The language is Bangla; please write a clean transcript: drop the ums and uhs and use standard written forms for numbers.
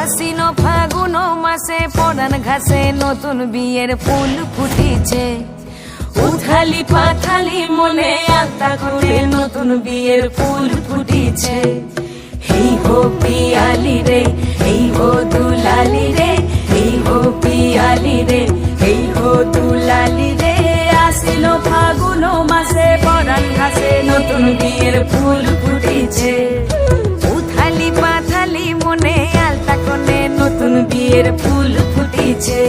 আশ্বিন ফাগুন মাসে পরান ঘাসে নতুন বিয়ের ফুল ফুটিছে। উথালি পাথালি মনে আত্মা করে নতুন বিয়ের ফুল ফুটিছে। এই হো পিয়ালি রে, এই হো দুলালি রে, এই হো পিয়ালি রে, এই হো দুলালি রে। আশ্বিন ফাগুন মাসে পরান ঘাসে নতুন বিয়ের ফুল ফুটিছে। উথালি পাথালি মনে আলতা কোণে নতুন বিয়ের ফুল ফুটিছে।